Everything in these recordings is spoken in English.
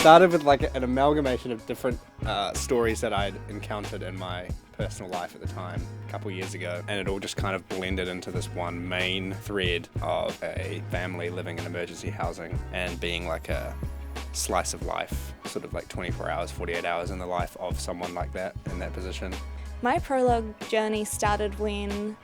started with like an amalgamation of different stories that I'd encountered in my personal life at the time, a couple years ago, and it all just kind of blended into this one main thread of a family living in emergency housing and being like a slice of life, sort of like 24 hours, 48 hours in the life of someone like that, in that position. My prologue journey started when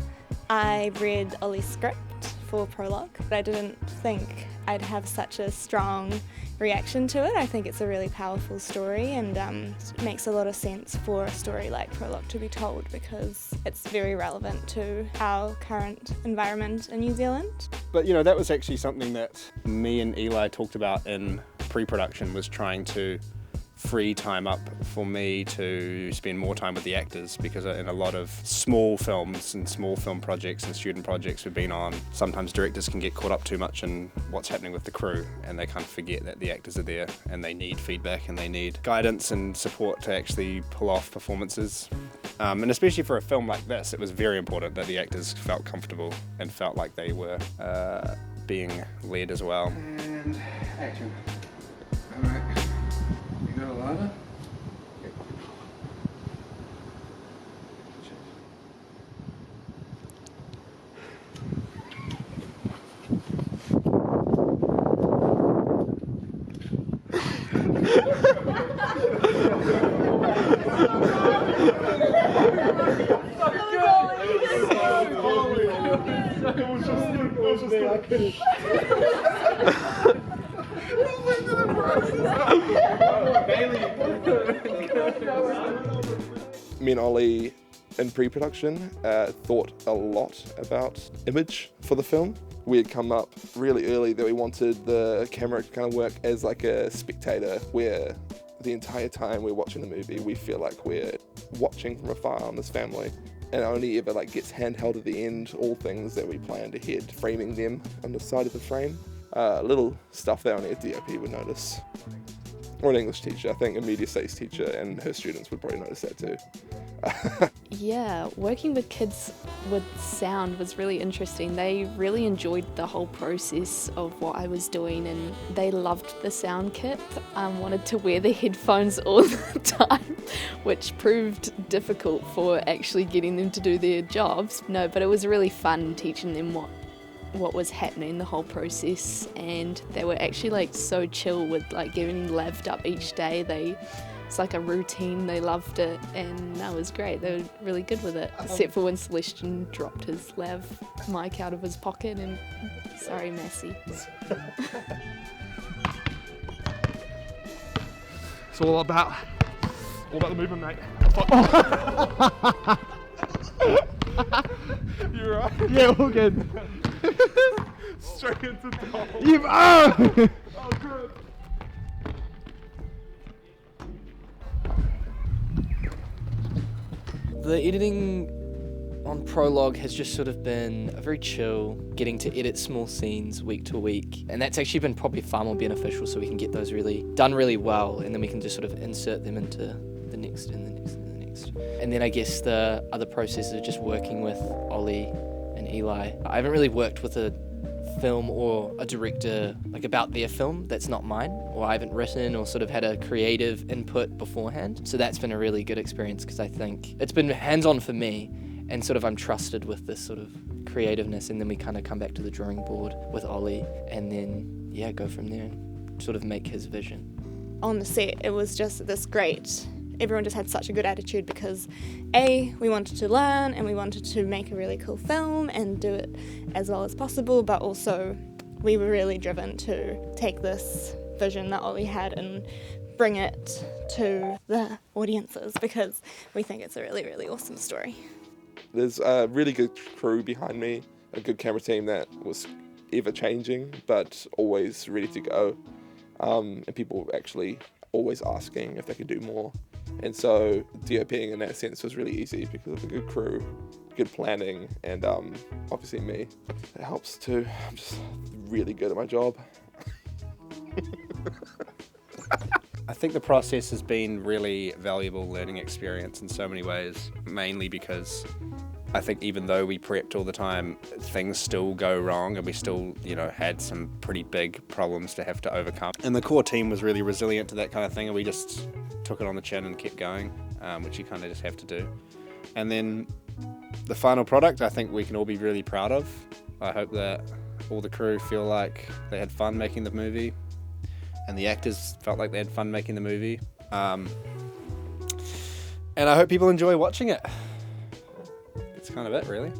I read Ollie's script for prologue. I didn't think I'd have such a strong reaction to it. I think it's a really powerful story, and it makes a lot of sense for a story like prologue to be told because it's very relevant to our current environment in New Zealand. But you know, that was actually something that me and Eli talked about in pre-production, was trying to free time up for me to spend more time with the actors, because in a lot of small films and small film projects and student projects we've been on, sometimes directors can get caught up too much in what's happening with the crew and they kind of forget that the actors are there and they need feedback and they need guidance and support to actually pull off performances. And especially for a film like this, it was very important that the actors felt comfortable and felt like they were being led as well. And action. Alright. You got a ladder? Yep. Me and Ollie in pre-production thought a lot about image for the film. We had come up really early that we wanted the camera to kind of work as like a spectator, where the entire time we're watching the movie we feel like we're watching from afar on this family, and only ever like gets handheld at the end, all things that we planned ahead, framing them on the side of the frame. Little stuff that only a DOP would notice. Or an English teacher. I think a media studies teacher and her students would probably notice that too. Yeah, working with kids with sound was really interesting. They really enjoyed the whole process of what I was doing, and they loved the sound kit. Wanted to wear the headphones all the time, which proved difficult for actually getting them to do their jobs. No, but it was really fun teaching them what was happening, the whole process, and they were actually like so chill with like getting laved up each day. It's like a routine, they loved it, and that was great. They were really good with it, except for when Celestian dropped his lav mic out of his pocket, and sorry Massey. It's all about the movement, mate. You right? Yeah, all good. Straight into double. Oh, Good. The editing on prologue has just sort of been very chill, getting to edit small scenes week to week, and that's actually been probably far more beneficial, so we can get those done really well, and then we can just sort of insert them into the next and the next and the next. And then I guess the other process is just working with Ollie and Eli. I haven't really worked with a film or a director like about their film that's not mine, or I haven't written or sort of had a creative input beforehand, so that's been a really good experience because I think it's been hands-on for me, and sort of I'm trusted with this sort of creativeness, and then we kind of come back to the drawing board with Ollie and then go from there and sort of make his vision. On the set, it was just this great, everyone just had such a good attitude because we wanted to learn and we wanted to make a really cool film and do it as well as possible, but also we were really driven to take this vision that Ollie had and bring it to the audiences because we think it's a really, really awesome story. There's a really good crew behind me, a good camera team that was ever changing but always ready to go, and people actually always asking if they could do more. And so DOPing in that sense was really easy because of a good crew, good planning, and obviously me. It helps too. I'm just really good at my job. I think the process has been really valuable learning experience in so many ways, mainly because I think even though we prepped all the time, things still go wrong, and we still, had some pretty big problems to have to overcome. And the core team was really resilient to that kind of thing, and we just took it on the chin and kept going, which you kind of just have to do. And then the final product, I think we can all be really proud of. I hope that all the crew feel like they had fun making the movie, and the actors felt like they had fun making the movie. And I hope people enjoy watching it. That's kind of it, really.